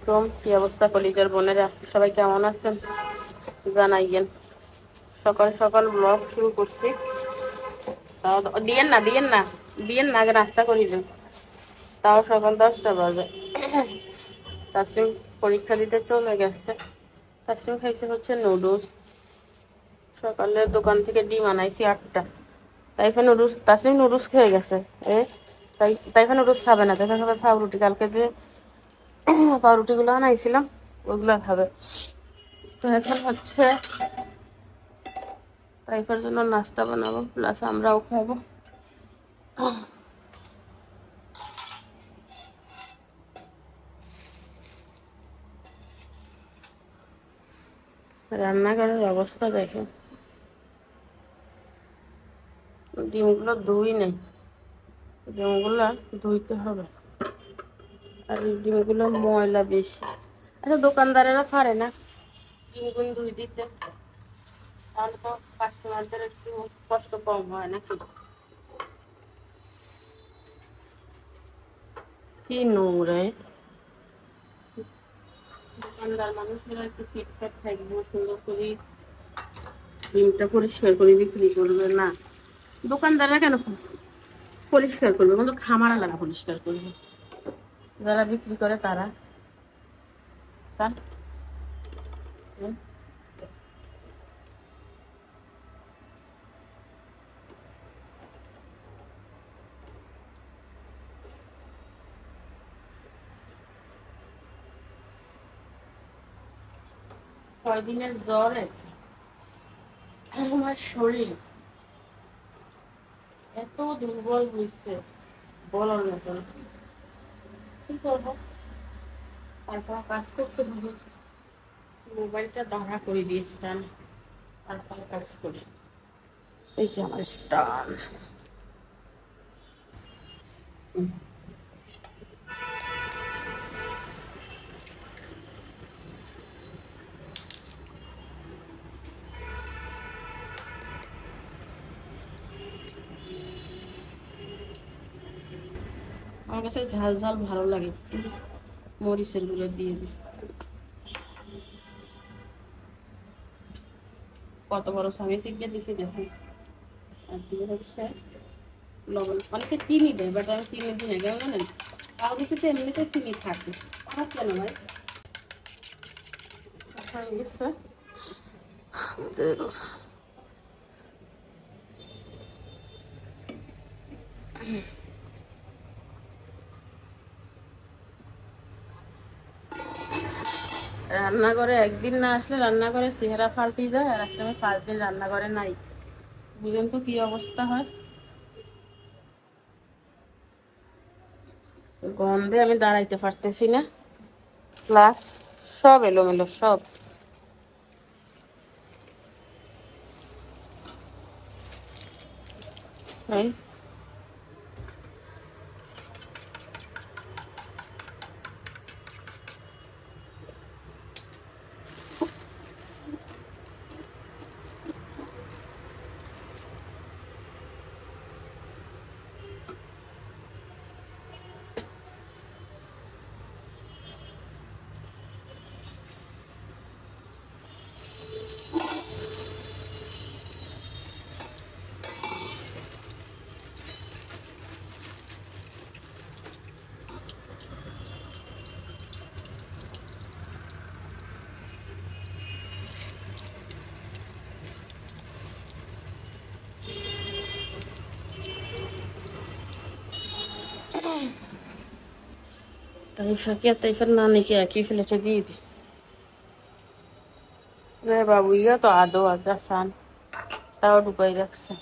কি অবস্থা কলিজার বোনেরা, সবাই কেমন আছেন জানাইয়েন। সকাল সকাল ব্লগ শুরু করছি। তাও দিয়েন না আগে নাস্তা করিবেন। তাও সকাল 10টা বাজে। তাসলিম পরীক্ষা দিতে চলে গেছে। তাসলিম খাইছে হচ্ছে নুডলস। সকালে দোকান থেকে ডিম আনাইছি 8টা। তাইফা নুডলস, তাসলিম নুডলস খেয়ে গেছে। তাইফা নুডলস খাবে না, তাইফা খাবে পাউরুটি। কালকে যে পাউরুটিগুলো আনাইছিলাম ওগুলো খাবে। তো এখন হচ্ছে তাইফার জন্য নাস্তা বানাবো, প্লাস আমরাও খাবো। রান্নাঘরের অবস্থা দেখে, ডিমগুলো ধুই নেই, ডিমগুলো ধুইতে হবে। আর এই ডিমগুলো ময়লা বেশি। আচ্ছা, দোকানদারেরা পারে না ডিমগুলো ধুই দিতে, তাহলে তো কাস্টমারদের একটু কষ্ট কম হয় নাকি? কি নোংরা! দোকানদার মানুষেরা একটু ফিটফাট থাকবে, সুন্দর করে ডিমটা পরিষ্কার করে বিক্রি করবে। না, দোকানদাররা কেন পরিষ্কার করবে? কিন্তু খামারালারা পরিষ্কার করবে, যারা বিক্রি করে তারা। কয়দিনের জ্বরে আমার শরীর এত দুর্বল হয়েছে বলার মতন। কি করবো, তারপর কাজ করতে হবে। মোবাইলটা দাঁড়া করে দিয়েছিলাম, তারপর কাজ করি। এই যে আমার স্টার। আমার কাছে ঝাল ঝাল ভালো লাগে, একটু মরিচের গুঁড়ো দিয়ে দিই। কত বড় স্বামী শিখে দিছি দেখুন। আর দিয়ে হচ্ছে লবণ। অনেকে চিনি দেয়, বাট আমি চিনি দিই না, কেন জানেন? পাউরুটিতে এমনিতে চিনি থাকে, আমার কেন নয়। হয়ে গেছে। রান্নাঘরে একদিন না আসলে রান্নাঘরের চেহারা পাল্টে যায়। আর আজকে আমি 5 দিন রান্নাঘরে নাই, বুঝলেন তো কি অবস্থা হয়। গন্ধে আমি দাঁড়াইতে পারতেছি না, প্লাস সব এলোমেলো সব। তাইফাকে আর তাইফার নানিকে একই ফ্লেটে দিয়ে দি। রে বাবু, ইয়া তো আদো আদা সান, তাও ঢুকাই রাখছে।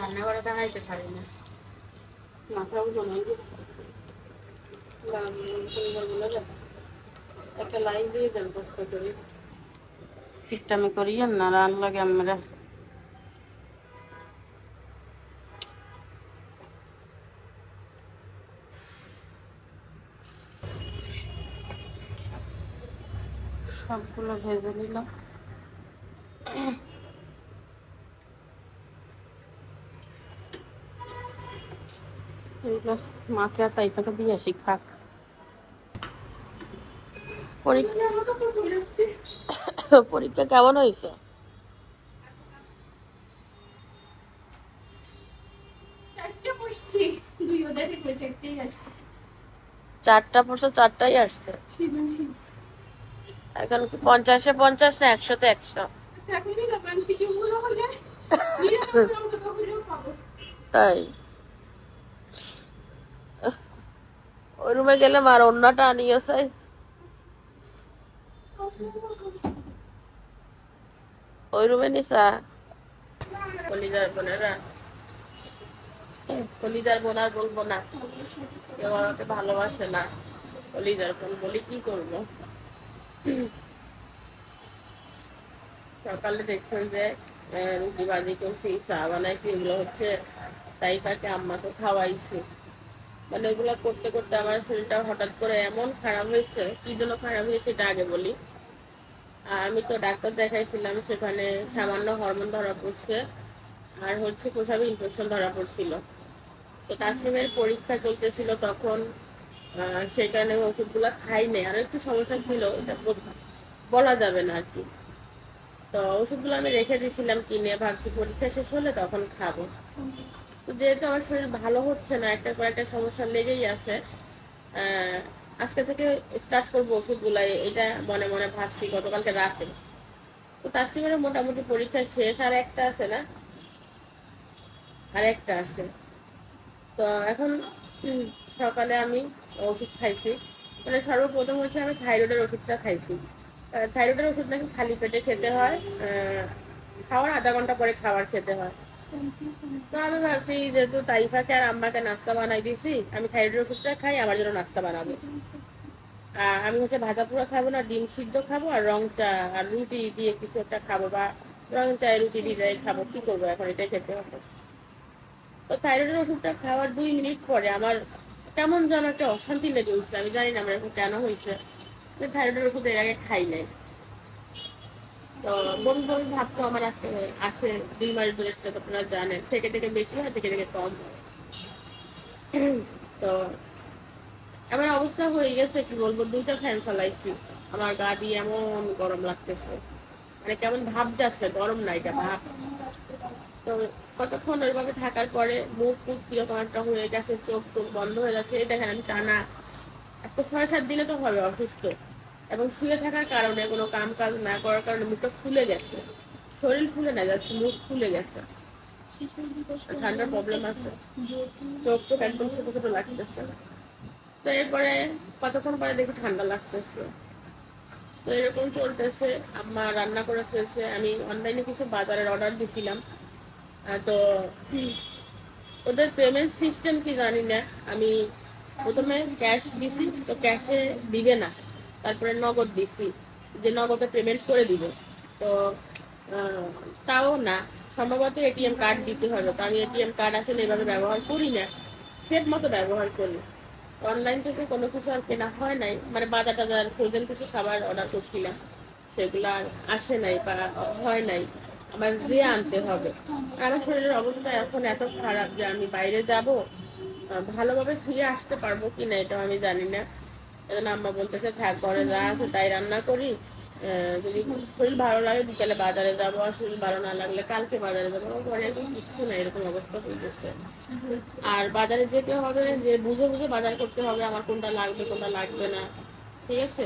রান্নাঘরে দেখাইতে পারি না, মাথাও জমে গেছে। একটা লাইন দিয়ে দেন কষ্ট করি, ঠিকঠামি করিয়েন না, রান লাগে আমরা। সবগুলো ভেজে নিলাম। মাকে আর তাইফাকে দিয়ে আসি, খাক। পরীক্ষা কেমন হয়েছে? চারটা পড়ছে, চারটাই আসছে। এখন কি 50-এ 50 না 100-তে 100? তাই ওই রুমে গেলে মার অন্যটা আনিও চাই। ওই রুমে নিসা কলিজার বোনেরা, কলিজার বোন আর বলবো না, কেউ আমাকে ভালোবাসে না। কলিজার বোন বলি কি করবো। সকালে দেখছেন যে রুটি বাজি করছি, চা বানাইছি, এগুলো হচ্ছে তাইফাকে আম্মাকে খাওয়াইছি। মানে এগুলো করতে করতে আমার শরীরটা হঠাৎ করে এমন খারাপ হয়েছে। কি জন্য খারাপ হয়েছে এটা আগে বলি। আমি তো ডাক্তার দেখাইছিলাম, সেখানে সামান্য হরমোন ধরা পড়ছে, আর হচ্ছে প্রসাবে ইনফেকশন ধরা পড়ছিল। তো তাসনিমের পরীক্ষা চলতেছিল তখন, সেই কারণে ওষুধগুলো খাই নাই। আর একটু সমস্যা ছিল, এটা বলা যাবে না আর কি। তো ওষুধগুলো আমি রেখে দিয়েছিলাম কিনে, ভাবছি পরীক্ষা শেষ হলে তখন খাবো। তো যেহেতু আমার শরীর ভালো হচ্ছে না, একটা পর একটা সমস্যা লেগেই আছে, আজকে থেকে স্টার্ট করবো ওষুধগুলো, এটা মনে মনে ভাবছি গতকালকে রাতে। তো তাসনিমের মোটামুটি পরীক্ষা শেষ, আর একটা আছে না, আর একটা আছে। তো এখন সকালে আমি ওষুধ খাইছি। মানে সর্বপ্রথম হচ্ছে আমি থাইরয়েডের ওষুধটা খাইছি। থাইরয়েডের ওষুধ নাকি খালি পেটে খেতে হয়, খাওয়ার আধা ঘন্টা পরে খাবার খেতে হয়। তো আমি ভাবছি যেহেতু তাইফাকে আর আম্মাকে নাস্তা বানাই দিছি, আমি থাইরয়েডের ওষুধটা খাই, আমার জন্য নাস্তা বানাবো। আমি হচ্ছে ভাজা পোড়া খাবো না, ডিম সিদ্ধ খাবো আর রং চা আর রুটি দিয়ে কিছু একটা খাবো, বা রং চায় রুটি দিয়ে খাবো, কি করবো এখন, এটাই খেতে হবে। তো থাইরয়েডের ওষুধটা খাওয়ার 2 মিনিট পরে আমার কেমন যেন একটা অশান্তি লেগে উঠছে। আমি জানি না আমার এখন কেন হয়েছে। থাইরয়েডের ওষুধ এর আগে খাই নাই। তো বমি বমি ভাব তো আমার আজকে আছে 2 মাস ধরে, সেটা তো আপনারা জানেন। থেকে থেকে বেশি হয়, থেকে থেকে কম হয়। তো আমার অবস্থা হয়ে গেছে, কি বলবো, 2টা ফ্যান চালাইছি, আমার গা দিয়ে এমন গরম লাগতেছে, মানে কেমন ভাব যাচ্ছে, গরম না এটা ভাব। তো কতক্ষণ ওইভাবে থাকার পরে মুখ টুক কিরকম একটা হয়ে গেছে, চোখ টুক বন্ধ হয়ে যাচ্ছে। এই দেখেন আমি টানা আজকে 6-7 দিনে তো হবে অসুস্থ, এবং শুয়ে থাকার কারণে, কোনো কাম কাজ না করার কারণে মুখটা ফুলে গেছে। শরীর ফুলে না, জাস্ট মুখ ফুলে গেছে। ঠান্ডার প্রবলেম আছে, চোখ টোক একদম ছোট ছোট লাগতেছে। তো এরপরে কতক্ষণ পরে দেখি ঠান্ডা লাগতেছে। তো এরকম চলতেছে। আম্মা রান্না করে ফেলছে, আমি অনলাইনে কিছু বাজারের অর্ডার দিছিলাম। তো ওদের পেমেন্ট সিস্টেম কি জানি না, আমি প্রথমে ক্যাশ দিছি, তো ক্যাশে দিবে না, তারপরে নগদ দিছি যে নগদে পেমেন্ট করে দিব। তো তাও না, সম্ভবত এটিএম কার্ড দিতে হবে। তো আমি এটিএম কার্ড আসলে এভাবে ব্যবহার করি না, সেট মতো ব্যবহার করি। অনলাইন থেকে কোনো কিছু আর কেনা হয় নাই, মানে বাজার টাজার ফ্রোজেন কিছু খাবার অর্ডার করছিলাম, সেগুলো আর আসে নাই বা হয় নাই, আমার যে আনতে হবে। আমার শরীরের অবস্থা এখন এত খারাপ যে আমি বাইরে যাব, ভালোভাবে ফিরে আসতে পারবো কিনা এটাও আমি জানি না। এজন্য আম্মা বলতেছে থাক, ঘরে যা আছে তাই রান্না করি, যদি শরীর ভালো লাগে বিকালে বাজারে যাবো, আর শরীর ভালো না লাগলে কালকে বাজারে যাবো। ঘরে এখন কিচ্ছু না, এরকম অবস্থা হয়ে গেছে। আর বাজারে যেতে হবে, যে বুঝে বুঝে বাজার করতে হবে, আমার কোনটা লাগবে কোনটা লাগবে না, ঠিক আছে।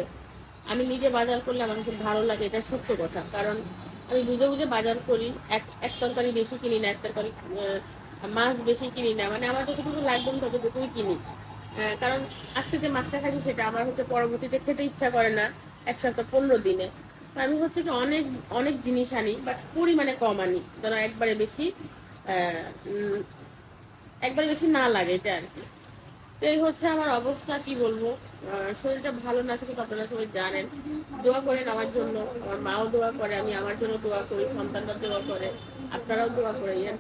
আমি নিজে বাজার করলে আমার কাছে ভালো লাগে, এটা সত্য কথা। কারণ আমি বুঝে বুঝে বাজার করি, এক তরকারি বেশি কিনি না, এক তরকারি মাছ বেশি কিনি না, মানে আমার যতটুকু লাগবে আমি ততটুকুই কিনি। কারণ আজকে যে মাছটা খাইছি সেটা আমার হচ্ছে পরবর্তীতে খেতে ইচ্ছা করে না 1 সপ্তাহ 15 দিনে। আমি হচ্ছে কি অনেক অনেক জিনিস আনি, বাট পরিমাণে কম আনি, ধরো একবারে বেশি একবার বেশি না লাগে এটা আর কি। তো এই হচ্ছে আমার অবস্থা, কি বলবো। শরীরটা ভালো না সেটা আপনারা সবাই জানেন। দোয়া করেন আমার জন্য, আমার মাও দোয়া করে, আমি আমার জন্য দোয়া করি, সন্তানরা দোয়া করে, আপনারাও দোয়া করেন।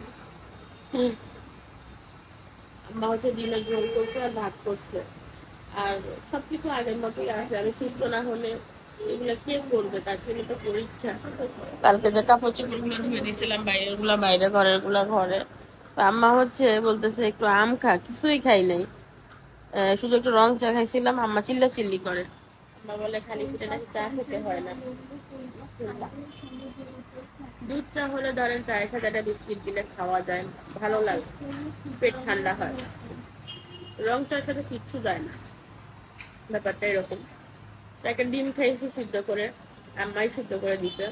আম্মা হচ্ছে ডিমের ঝোল করছে আর ভাত করছে, আর সবকিছু আগের মতোই আছে। আমি সুস্থ না হলে এগুলা কে করবে, তার ছেলে তো পরীক্ষা। কালকে যে কাপড় চোপড় গুলো ধুয়ে দিয়েছিলাম, বাইরের গুলা বাইরে, ঘরের গুলা ঘরে। আম্মা হচ্ছে বলতেছে একটু আম খা, কিছুই খাই নাই, শুধু একটু রং চা খাইছিলাম। আম্মা চিল্লা চিল্লি করে, আম্মা বলে খালি পেটে নাকি চা খেতে হয় না। দুধ চা হলে ধরেন চায়ের সাথে একটা বিস্কিট দিলে খাওয়া যায়, ভালো লাগে, পেট ঠান্ডা হয়। রং চার সাথে কিচ্ছু যায় না, ব্যাপারটা এরকম। একটা ডিম খাইছি সিদ্ধ করে, আম্মাই সিদ্ধ করে দিছে।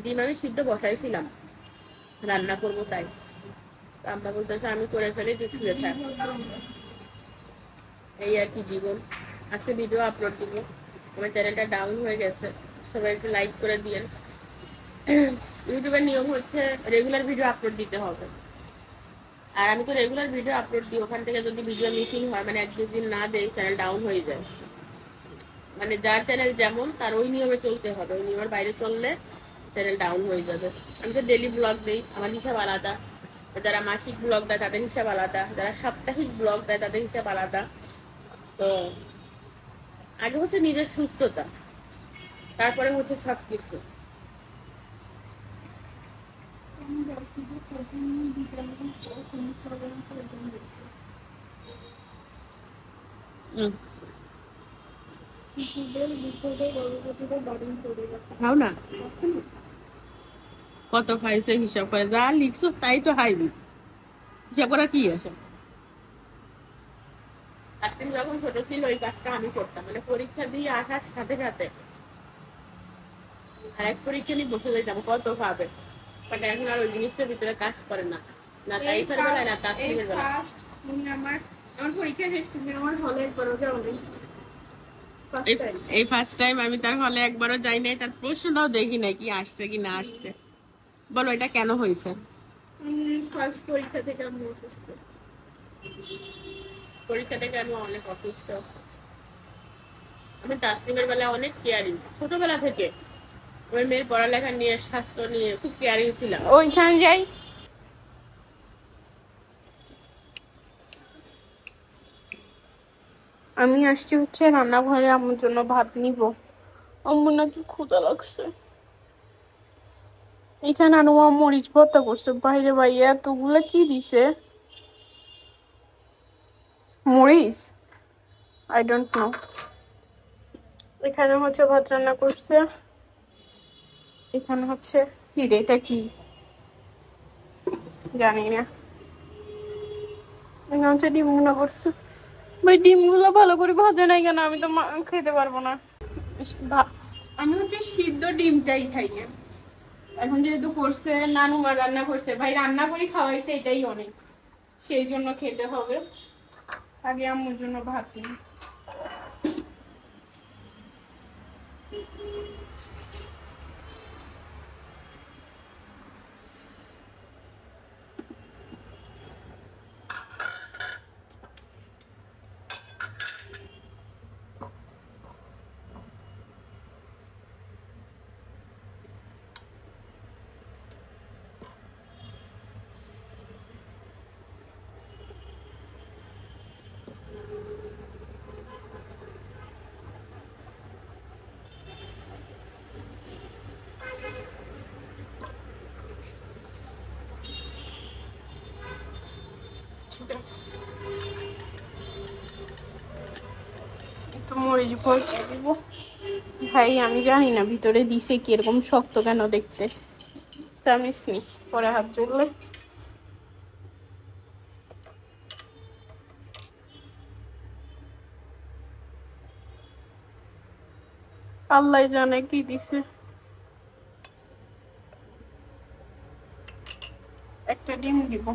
ডিম আমি সিদ্ধ বসাইছিলাম, রান্না করবো তাই। আম্মা বলতেছে আমি করে ফেলি, তুই শুয়ে থাক। এই আর কি জীবন। আজকে ভিডিও আপলোড দিব, আমার চ্যানেলটা ডাউন হয়ে গেছে, সবাই একটু লাইক করে দিয়েন। ইউটিউবের নিয়ম হচ্ছে রেগুলার ভিডিও আপলোড দিতে হবে, আর আমি তো রেগুলার ভিডিও আপলোড দিই। ওখান থেকে যদি ভিডিও মিসিং হয়, মানে 1-2 দিন না দেই, চ্যানেল ডাউন হয়ে যায়। মানে যার চ্যানেল যেমন তার ওই নিয়মে চলতে হবে, ওই নিয়মের বাইরে চললে চ্যানেল ডাউন হয়ে যাবে। আমি তো ডেলি ব্লগ দিই, আমার হিসাব আলাদা। যারা মাসিক ব্লগ দেয় তাদের হিসাব আলাদা, যারা সাপ্তাহিক ব্লগ দেয় তাদের হিসাব আলাদা। তো আগে হচ্ছে নিজের সুস্থতা, তারপরে হচ্ছে সবকিছু। খাও না, কত খাইছে হিসাব করে, যা লিখছো তাই তো খাইবি, হিসাব করা কি আছে। আজকে যখন ছোট ছিল ওই কাজটা আমি করতাম, মানে পরীক্ষা দিয়ে আসার সাথে সাথে আর এক পরীক্ষা নিয়ে বসে যেতাম কত পাবে। বাট এখন আর ওই জিনিসটার ভিতরে কাজ করে না, না তাইফের বেলায় না তাসলিমের বেলায়। আমার পরীক্ষা শেষ, তুমি আমার হলে একবারও যাও নাই। এই ফার্স্ট টাইম আমি তার হলে একবারও যাই নাই, তার প্রশ্নটাও দেখি নাই কি আসছে কি না আসছে। বলো এটা কেন হয়েছে? ফার্স্ট পরীক্ষা থেকে আমি অসুস্থ, পরীক্ষা থেকে আমি অনেক অসুস্থ। আমি তাসলিমের বেলায় অনেক কেয়ারিং, ছোটবেলা থেকে ওই মেয়ের পড়ালেখা নিয়ে, স্বাস্থ্য নিয়ে খুব কেয়ারিং ছিলাম। ওইখানে যাই, আমি আসছি হচ্ছে রান্নাঘরে আমার জন্য ভাত নিব। আম্মু নাকি ক্ষুধা লাগছে। এখানে আনুমা মরিচ ভর্তা করছে, বাইরে বাইরে এতগুলা কি দিছে, মরিচ, আই ডোন্ট নো। এখানে হচ্ছে ভাত রান্না করছে, এখানে হচ্ছে কি রে, এটা কি জানি না। এখানে হচ্ছে ডিমগুলো করছে, ভাই ডিমগুলো ভালো করে ভাজে নাই কেন, আমি তো খেতে পারবো না। আমি হচ্ছে সিদ্ধ ডিমটাই খাই না। এখন যেহেতু করছে নানুমা রান্না করছে, ভাই রান্না করে খাওয়াইছে এটাই অনেক, সেই জন্য খেতে হবে। আগে আম্মুর জন্য ভাত নিই। একটু মরিচ ভর্তা দিব। ভাই আমি জানি না ভিতরে দিছে কিরকম শক্ত কেন দেখতে, চামিস নি পরে হাত জুড়লে। আল্লাহ জানে কি দিছে। একটা ডিম দিব।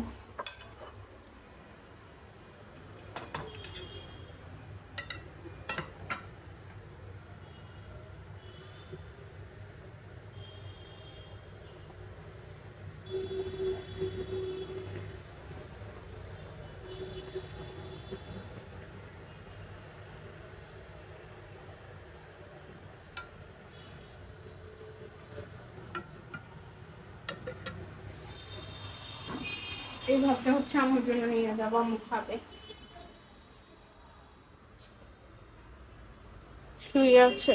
এই ভাবটা হচ্ছে আমার জন্য নিয়ে যাবো, আম্মু খাবে। শুয়ে আছে।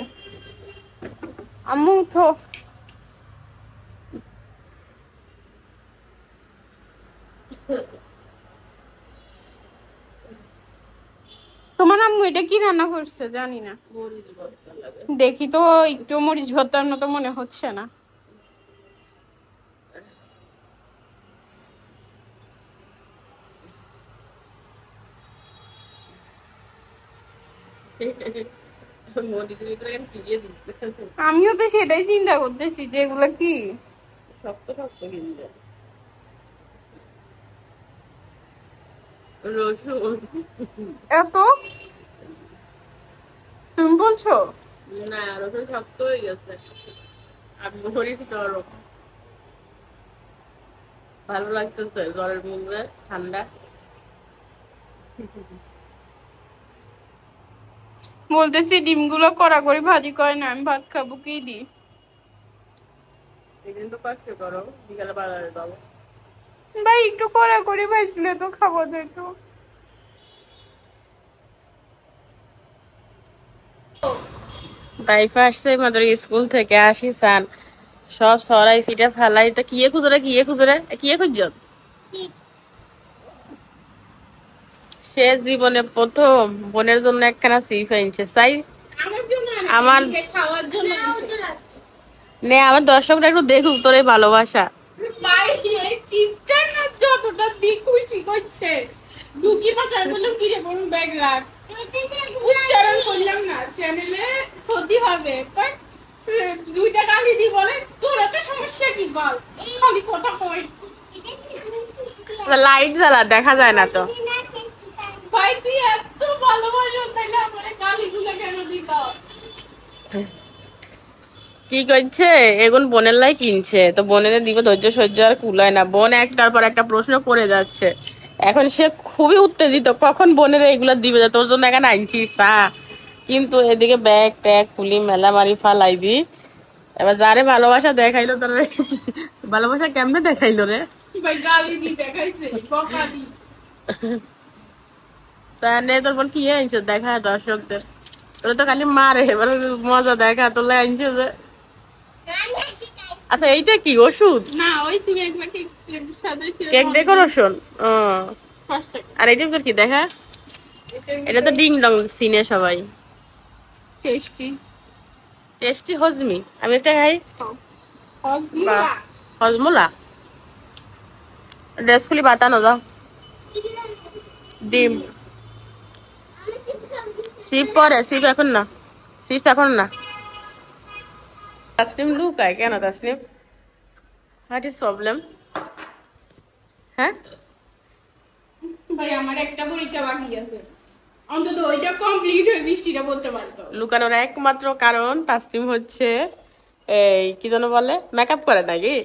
আম্মু উঠো। তোমার আম্মু এটা কি রান্না করছে জানি না, দেখি তো একটু মরিচ ভর্তার মতো মনে হচ্ছে না। আমিও তো সেটাই চিন্তা করতেছি যে এগুলো কি শক্ত শক্ত কিন্তু রসুন। এত, তুমি বলছো? না, রসুন শক্ত হয়ে গেছে। আমি মরিচ নরম। ভালো লাগতেছে জ্বরের মধ্যে, ঠান্ডা। বলতেছি ডিমগুলো কড়া করে ভাজি করে না, আমি ভাত খাবো কি দি? একদিন তো কষ্ট করো, বিকালে বাজারে যাবো। ভাই একটু কড়া করে ভাজলে তো খাবো তো একটু। তাইফা আসছে মাত্র স্কুল থেকে, আসি সান সব সরাই সিটা ফেলাই। তা কিয়ে খুঁজরে কিয়ে খুঁজ সে জীবনে প্রথম বোনের জন্য একখানা সিপ এনেছে চাই। আমার জন্য না, আমার নিজে খাওয়ার জন্য আনছে। নে আমার দর্শকরা একটু দেখুক তোর এই ভালোবাসা। ভাই এই চিপটা না যতটা দিক খুশি করছে, ঢুকি মাথায় বললাম কি রে বোন ব্যাগ রাখ, উচ্চারণ করলাম না, চ্যানেলে ক্ষতি হবে। বাট দুইটা গালি দি বলে তোর এত সমস্যা কি বল, খালি কথা কই। লাইট জ্বালা দেখা যায় না তো। ভাই তুই এত ভালোবাসো তাইলে আমার গালিগুলো কেন দিবা? কি করছে এখন বোনের লাই কিনছে, তো বোনের দিব ধৈর্য সহ্য আর কুলায় না। বোন একটার পর একটা প্রশ্ন করে যাচ্ছে, এখন সে খুবই উত্তেজিত কখন বোনের এইগুলা দিবে, যে তোর জন্য এখানে আনছি চা। কিন্তু এদিকে ব্যাগ ট্যাগ খুলি মেলা মারি ফালাই দি। এবার যারে ভালোবাসা দেখাইলো তার ভালোবাসা কেমনে দেখাইলো রে। ভাই গালি দি দেখাইছে, বকা দি। তা নে তোর বোন কি আনছে দেখা দর্শকদের। তোরা তো খালি মারে, এবার মজা দেখা তোলে আনছে যে। আচ্ছা এইটা কি ওষুধ? না ওই তুমি একবার কেক সাজাইছিলে, কেক ডেকোরেশন। ও, 5 টাকা। আর এইটা তোর কি দেখা? এটা তো ডিং ডং সিনে সবাই। টেস্টি টেস্টি হজমি, আমি একটা খাই। হজমোলা। বাহ, হজমোলা। ড্রেস খুলি বাতানো দাও। ডিম সিপ পরে, সিপ এখন না, সিপস এখন না। তাসনিম লুকায় কেন তাসনিম? What is problem? হ্যাঁ ভাই আমার একটা পরীক্ষা বাকি আছে, অন্তত ওইটা কমপ্লিট হয়ে বৃষ্টিটা বলতে পারতো। লুকানোর একমাত্র কারণ তাসনিম হচ্ছে এই কি যেন বলে, মেকআপ করে নাকি?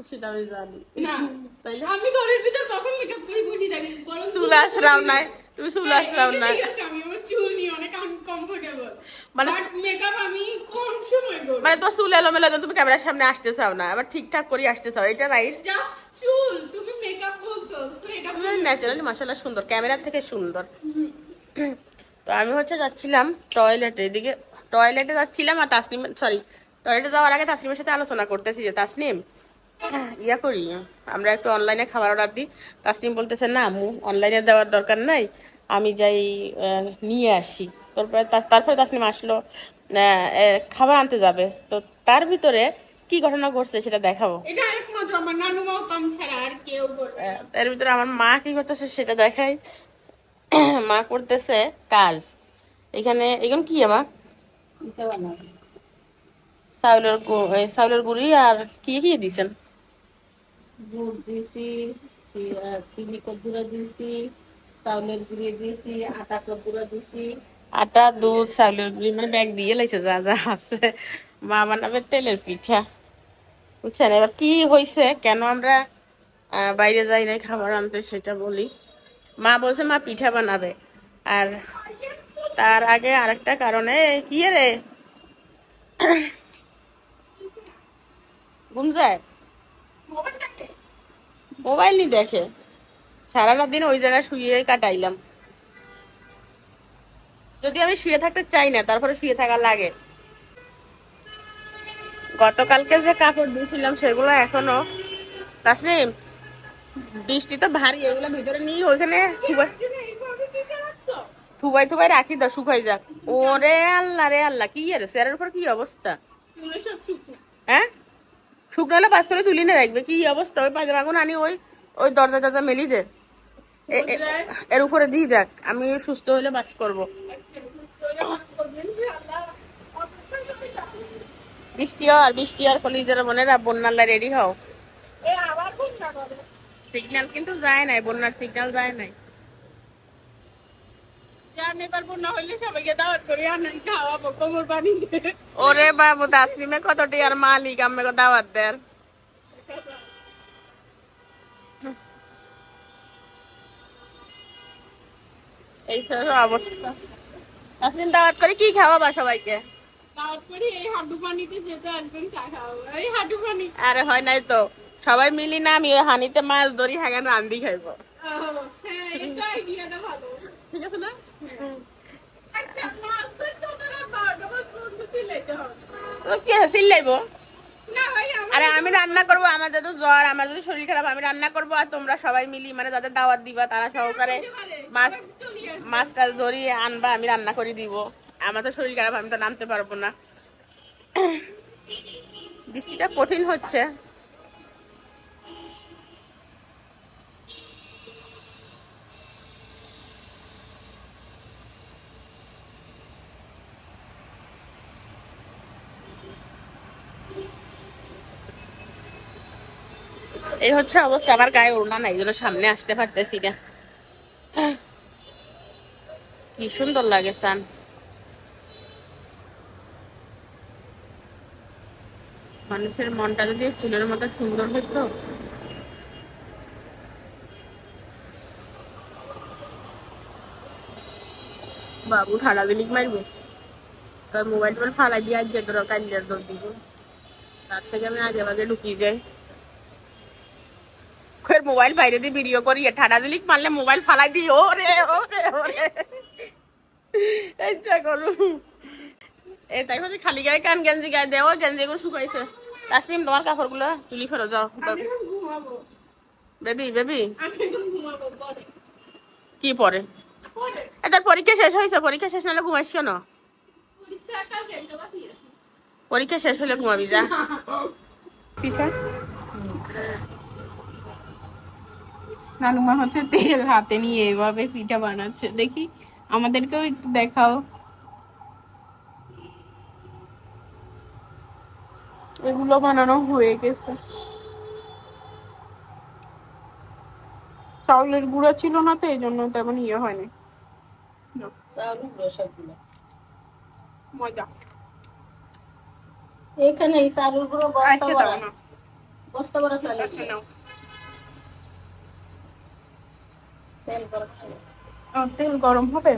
সেটা আমি জানি না তাইলে আমি ঘরের ভিতর কখন মেকআপ করে বসে থাকি, বরং চুল আসরাও নাই, তুমি চুল আসরাও এটা নাই। ঠিক আছে, আমি আমার চুল নিয়ে অনেক আনকমফোর্টেবল, মানে বাট মেকআপ আমি কম সময় করি। মানে তোমার চুল এলোমেলো, তুমি ক্যামেরার সামনে আসতে চাও না, আবার ঠিকঠাক করে আসতে চাও, এটা রাইট? জাস্ট চুল, তুমি মেকআপ বলছো সো এটা তুমি ন্যাচারালি মাশাআল্লাহ সুন্দর, ক্যামেরার থেকে সুন্দর। তো আমি হচ্ছে যাচ্ছিলাম টয়লেটে, এদিকে টয়লেটে যাচ্ছিলাম আর তাসনিম, সরি টয়লেটে যাওয়ার আগে তাসনিমের সাথে আলোচনা করতেছি যে তাসনিম ইয়া করি, আমরা একটু অনলাইনে খাবার অর্ডার দিই। তাসনিম বলতেছে না আম্মু অনলাইনে দেওয়ার দরকার নাই, আমি যাই নিয়ে আসি। তারপরে তাসনিম আসলো খাবার আনতে যাবে, তো তার ভিতরে কি ঘটনা ঘটছে সেটা দেখাবো। এটা একমাত্র আমার নানু মা কম ছাড়া আর কেউ করবে না। তার ভিতরে আমার মা কি করতেছে সেটা দেখাই। মা করতেছে কাজ। এখানে এখন কি মা? চাউলের গুঁড়ি আর কি কি দিছেন? গুড় দিছি, চিনি কদ্দুরা দিছি, চাউলের গুঁড়ি দিছি, আটা কদ্দুরা দিছি। আটা দুধ চাউলের গুঁড়ি মানে ব্যাগ দিয়ে লাইছে যা যা আছে। মা বানাবে তেলের পিঠা, বুঝছেন? এবার কি হয়েছে, কেন আমরা বাইরে যাই নাই খাবার আনতে সেটা বলি। মা বলছে মা পিঠা বানাবে, আর তার আগে আরেকটা কারণে কি রে ঘুম যায়। মোবাইল নি দেখে, সারাটা দিন ওই জায়গায় শুয়ে কাটাইলাম। যদি আমি শুয়ে থাকতে চাই না, তারপরে শুয়ে থাকা লাগে। গতকালকে যে কাপড় ধুয়েছিলাম সেগুলো এখনো, তাসনিম বৃষ্টি তো ভারী, এগুলো ভিতরে নিয়ে ওইখানে থুবাই থুবাই রাখি দাও, শুকাই যাক। ওরে আল্লাহ রে আল্লাহ, কি এর চেয়ারের উপর কি অবস্থা? হ্যাঁ, শুকনো হলে পাঁচ করে তুলি না রাখবে, কি অবস্থা? ওই পাজামা গুলো আনি ওই ওই দরজা টরজা মেলি দে, এর উপরে দিয়ে দেখ, আমি সুস্থ হলে বাস করবো। বৃষ্টি আর কলিজার বোনেরা, বন্যাল্লা রেডি হও। সিগন্যাল কিন্তু যায় নাই, বন্যার সিগন্যাল যায় নাই। ওরে বাবু, তাসলিমে কতটি আর মালিক আমাকে দাওয়াত দেন। এই অবস্থা। তাসলিম দাওয়াত করে কি খাওয়াবা সবাইকে? আরে হয় নাই তো, সবাই মিলি না আমি ওই হানিতে মাছ ধরি, হ্যাঁ রান্দি খাইবো। ঠিক আছে না? আরে আমি রান্না করবো, আমার যদি জ্বর, আমার যদি শরীর খারাপ, আমি রান্না করবো, আর তোমরা সবাই মিলি মানে যাদের দাওয়াত দিবা তারা সহকারে মাছ টাছ ধরিয়ে আনবা, আমি রান্না করে দিব। আমার তো শরীর খারাপ, আমি তো নামতে পারবো না। বৃষ্টিটা কঠিন হচ্ছে। এই হচ্ছে অবস্থা, আমার গায়ে ওড়না নাই, যেন সামনে আসতে পারতেছি না। কি সুন্দর লাগে সান। মানুষের মনটা যদি ফুলের মতো সুন্দর হতো। বাবু ঠাড়া দিলিক মারবো, তার মোবাইল টোবাইল ফালাই দিয়ে আজ কান্দার দৌড় দিব। তার থেকে আমি আগে বাগে ঢুকিয়ে যাই, মোবাইল বাইরে দিয়ে ভিডিও করি, ঠাডা দিলিক মারলে মোবাইল ফালাই দিই। ওরে ওরে ওরে, ইচ্ছা করু এ তাই হচ্ছে খালি গায়ে কান গেঞ্জি গায়ে দেওয়া, গেঞ্জি গুলো শুকাইছে। তাসলিম তোমার কাপড় গুলো তুলি ফেরো যাও। বেবি বেবি কি পরে? তার পরীক্ষা শেষ হয়েছে, পরীক্ষা শেষ নাহলে ঘুমাইস কেন? পরীক্ষা শেষ হলে ঘুমাবি যা। পিঠা নানুমা হচ্ছে তেল হাতে নিয়ে এভাবে পিঠা বানাচ্ছে, দেখি আমাদেরকেও একটু দেখাও। এগুলো বানানো হয়ে গেছে, চাউলের গুঁড়া ছিল না তো এই জন্য তেমন ইয়ে হয়নি। মজা এখানে এই চালের গুঁড়ো বস্তা ভরা চালের গুঁড়ো। তেল গরম হবে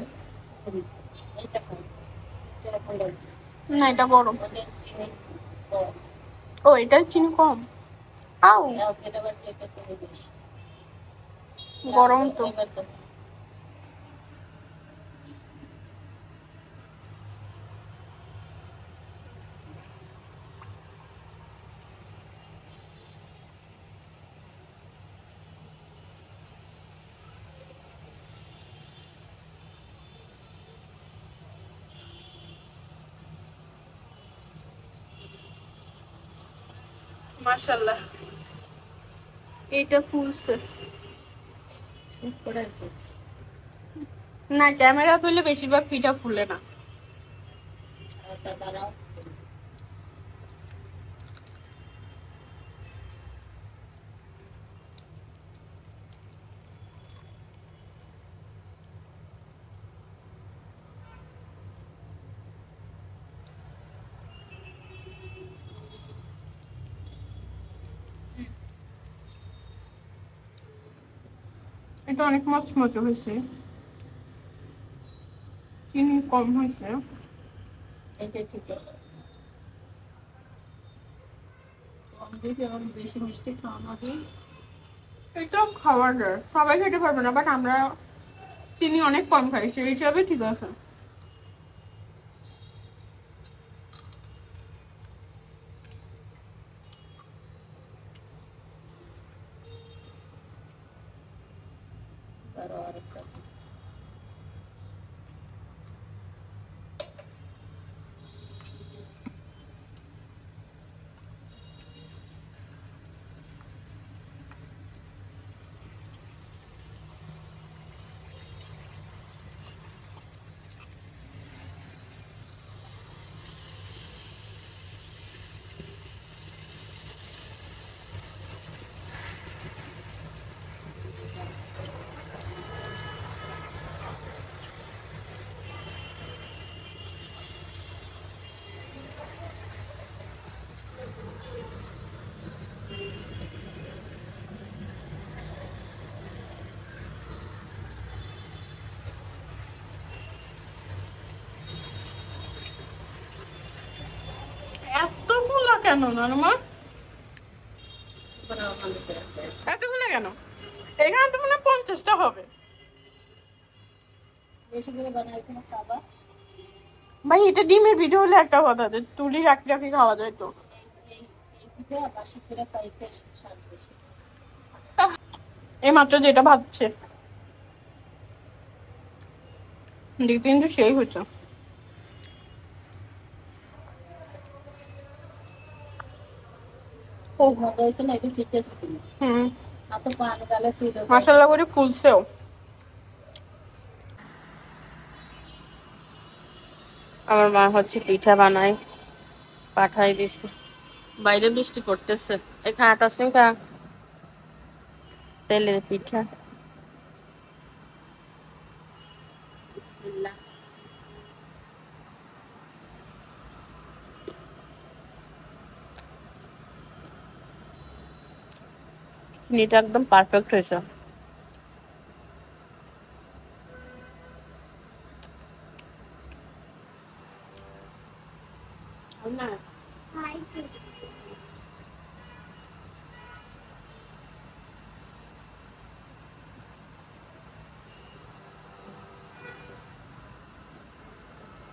না, এটা গরম। ও এটা চিনি কম, আও গরম তো। মাশাআল্লাহ এটা ফুলছে না, ক্যামেরা তুললে বেশিরভাগ পিঠা ফুলে না। এটা অনেক মচমচে হয়েছে, চিনি কম হয়েছে। এটা ঠিক আছে, কম বেশি এখন বেশি মিষ্টি খাওয়ানো দিই। এটা খাওয়া যায়, সবাই খেতে পারবে না, বাট আমরা চিনি অনেক কম খাই, সেই হিসাবে ঠিক আছে। আরো আরেকটা এতগুলা কেন নানুমা, করে ওখানে রাখবে। এতগুলা কেন? এখানে তো মানে 50টা হবে। বেশি করে বানাই তুমি খাবা। ভাই এটা ডিমের ভিডিও হলে একটা কথা, তুলি রাখি রাখি খাওয়া যায় তো। এই এই পিঠে বাসি করে খাইতে স্বাদ বেশি। এই মাত্র যেটা ভাবছে কিন্তু সেই হচ্ছে। খুব মজা হয়েছে না, এটা ঠিক আছে ছিল। হুম, আর তো পানি ডালে ছিল। মশলা করে ফুলছেও। আমার মা হচ্ছে পিঠা বানায়, পাঠাই দিছে। বাইরে বৃষ্টি পড়তেছে, এখানে আতাস তেলের পিঠা। বিসমিল্লাহ। চিনিটা একদম পারফেক্ট হয়েছে।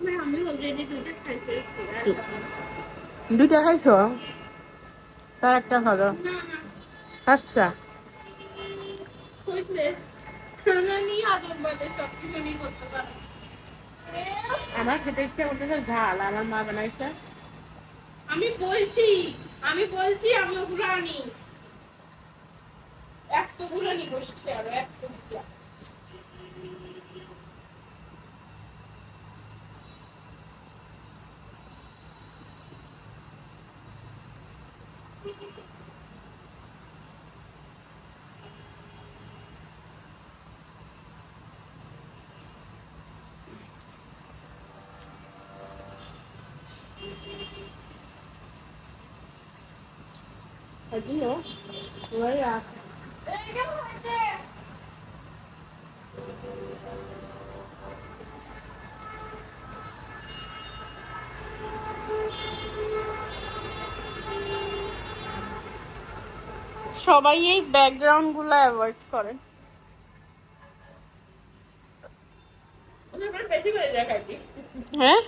না আমি অলরেডি দুটো খাই ফেলেছি। দুইটা খাইছো, তার একটা ভালো। আচ্ছা হয়েছে খানা নিয়ে আদর বাদে সবকিছু নিয়ে করতে পারো। আমার খেতে ইচ্ছা করতেছে ঝাল, আমার মা বানাইছে। আমি বলছি আমি ওগুলো আনি, এতগুলো নি বসছে আরো এতগুলো। Adino, wala. সবাই এই ব্যাকগ্রাউন্ড গুলো অ্যাভয়েড করে। বেশি করে দেখাইছি, হ্যাঁ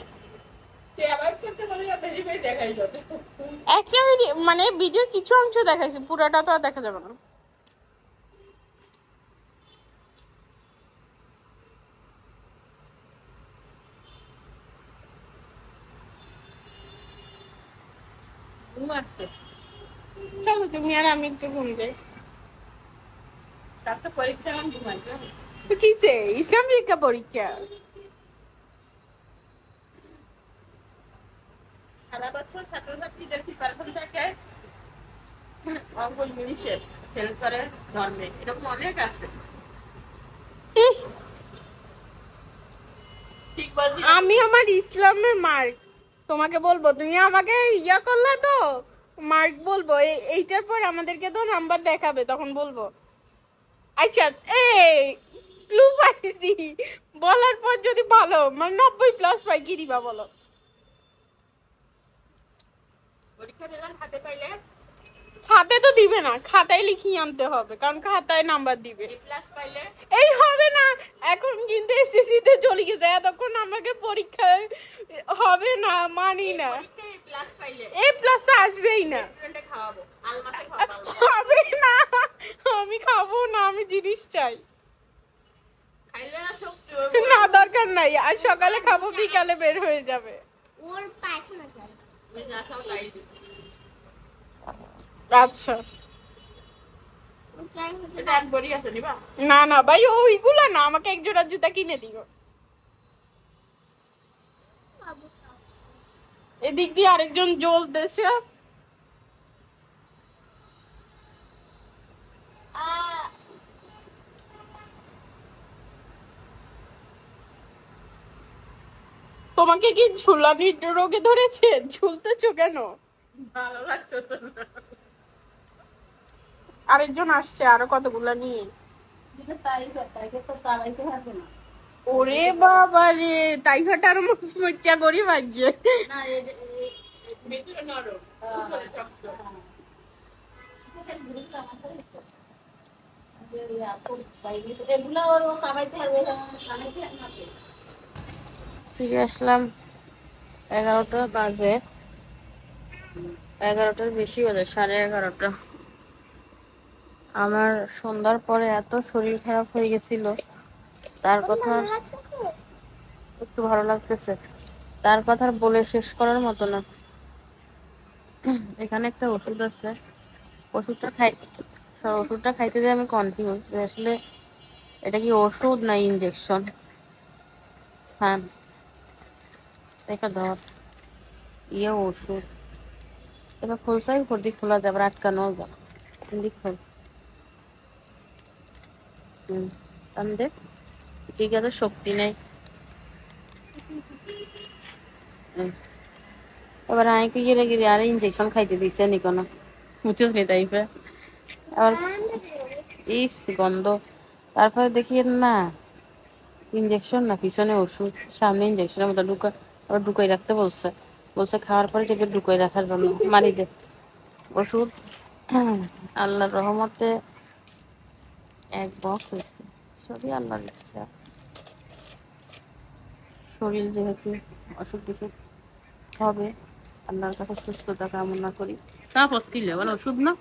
অ্যাভয়েড করতে বলে বেশি করে দেখাইছ। একটা মানে ভিডিওর কিছু অংশ দেখাইছে, পুরোটা তো আর দেখা যাবে না। ঘুম আসতেছে। চলো তুমি আর আমি একটু ঘুম যাই। তার তো পরীক্ষা, আমার ঘুমাইতে কিছে ইসলাম শিক্ষা পরীক্ষা। সারা বছর ছাত্রছাত্রীদের প্রিপারেশন থাকে অঙ্ক ইংলিশের, ফেল করে ধর্মে, এরকম অনেক আছে। ঠিক বলছি আমি আমার ইসলামের মার্ক তোমাকে বলবো, তুমি আমাকে ইয়া করলে তো মার্ক বলবো, এইটার পর আমাদেরকে তো নাম্বার দেখাবে, তখন বলবো। আচ্ছা এই ক্লু পাইছি, বলার পর যদি ভালো মানে 90+ পাই কি দিবা বলো? পরীক্ষার রেজাল্ট হাতে পাইলে দিবে না, খাতায় লিখিয়ে আনতে হবে, কারণ খাতায় নাম্বার দিবে। ক্লাস পাইলে এই হবে না, এখন কিন্তু এসএসসি তে চলে গেছে, এতক্ষণ আমাকে পরীক্ষায় হবে না, মানি না। ক্লাস পাইলে এ প্লাস আসবেই না, রেস্টুরেন্টে খাওয়াবো, আলমাসে খাওয়াবো। হবে না, আমি খাবো না, আমি জিনিস চাই। খাইলে না শক্তি না দরকার নাই, আজ সকালে খাবো, বিকালে বের হয়ে যাবে। ওর পায়খানা চাই। ওই যা সব তাই দিই। আচ্ছা ও চাই হচ্ছে এটা একবারই আছে নিবা? না না ভাই, ওইগুলো না, আমাকে এক জোড়া জুতা কিনে দিও। বাবু। এদিক দিয়ে আরেকজন জ্বলতেছে। তোমাকে কি ঝুলানি রোগে ধরেছে? ঝুলতেছো কেন? ভালো লাগতেছে না। আরেকজন আসছে আরো কতগুলা নিয়ে। যেটা তাই তো সারাইতে হবে না। ওরে বাবা রে, তাই ভাটা আরো মুচমুচা করি বাজছে। না ভিতরে নরম, উপরে শক্ত। এগুলো সারাইতে হবে, সারাইতে হবে। ফিরে আসলাম 11টা বাজে, 11টার বেশি বাজে, 11:30। আমার সন্ধ্যার পরে এত শরীর খারাপ হয়ে গেছিল, তার কথা একটু ভালো লাগতেছে, তার কথা বলে শেষ করার মতো না। এখানে একটা ওষুধ আছে, ওষুধটা খাইতে যে আমি কনফিউজ আসলে এটা কি ওষুধ না ইনজেকশন। হ্যাঁ দেখা ধর ইয়ে ওষুধ, এবার খোলসাই ভর্তি খোলা যাবে, আটকানো যাবে, খোল। দেখ ঠিক আছে, শক্তি নেই। এবার আমি কি গিয়ে রেখে আরে ইনজেকশন খাইতে দিছে নি কোনো, বুঝছিস নি টাইপে। আবার ইস গন্ধ, তারপরে দেখি না ইনজেকশন না, পিছনে ওষুধ, সামনে ইনজেকশনের মতো আবার ঢুকাই রাখতে বলছে, খাওয়ার পরে টেপে ঢুকাই রাখার জন্য মারি দে ওষুধ। আল্লাহর রহমতে এক বক্স হয়েছে, সবই আল্লাহর ইচ্ছা। শরীর যেহেতু অসুখ বিসুখ হবে, আল্লাহর কাছে সুস্থতা কামনা করি। সাফ অস্কিল বলো ওষুধ না,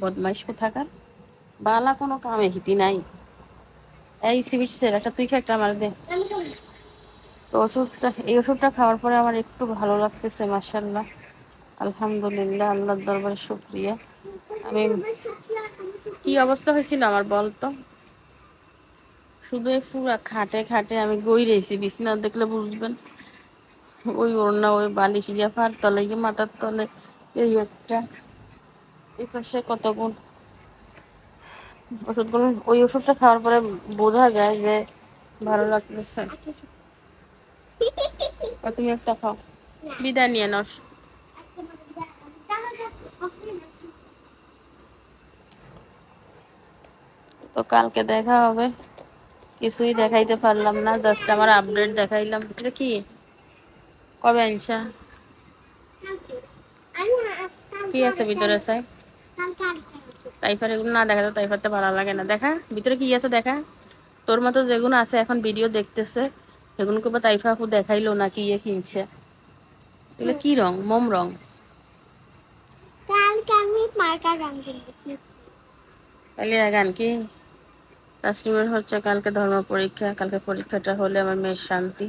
বদমাইশ কোথাকার, বালা কোনো কামে হিতি নাই। এই সিবিটসের একটা তুই একটা আমার দে। তো এই ওষুধটা খাওয়ার পরে আমার একটু ভালো লাগতেছে, মাশাআল্লাহ, আলহামদুলিল্লাহ, আল্লাহর দরবারে শুকরিয়া। আমি কি অবস্থা হয়েছিল আমার বলতো, শুধু এই পুরা খাটে খাটে আমি গই রয়েছি, বিছানা দেখলে বুঝবেন। ওই ওড়না, ওই বালিশ গিয়া ফার তলে গিয়ে মাথার তলে এই একটা, এই পাশে কত গুণ ওষুধগুলো। ওই ওষুধটা খাওয়ার পরে বোঝা যায় যে ভালো লাগতেছে। তুমি একটা খাও, বিদায় নিয়ে নাও। তো কালকে দেখা হবে, কিছুই দেখাইতে পারলাম না, জাস্ট আমার আপডেট দেখাইলাম। এটা কি কবে আনছা, কি আছে ভিতরে চাই? তাইফার এগুলো না দেখা তো তাইফারতে ভালো লাগে না, দেখা ভিতরে কি আছে দেখা। তোর মতো যেগুলো আছে এখন ভিডিও দেখতেছে সেগুলোকে বা তাইফা আপু দেখাইলো না কি কিনছে। এগুলো কি রং, মোম রং? তাহলে গান কি তাসলিমের হচ্ছে কালকে ধর্ম পরীক্ষা, কালকে পরীক্ষাটা হলে আমার মেয়ের শান্তি।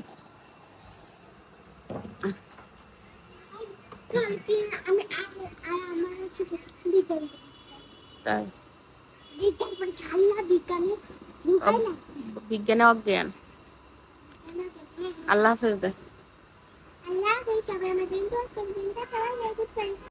তাই বিজ্ঞানে অজ্ঞান। আল্লাহ হাফেজ দে।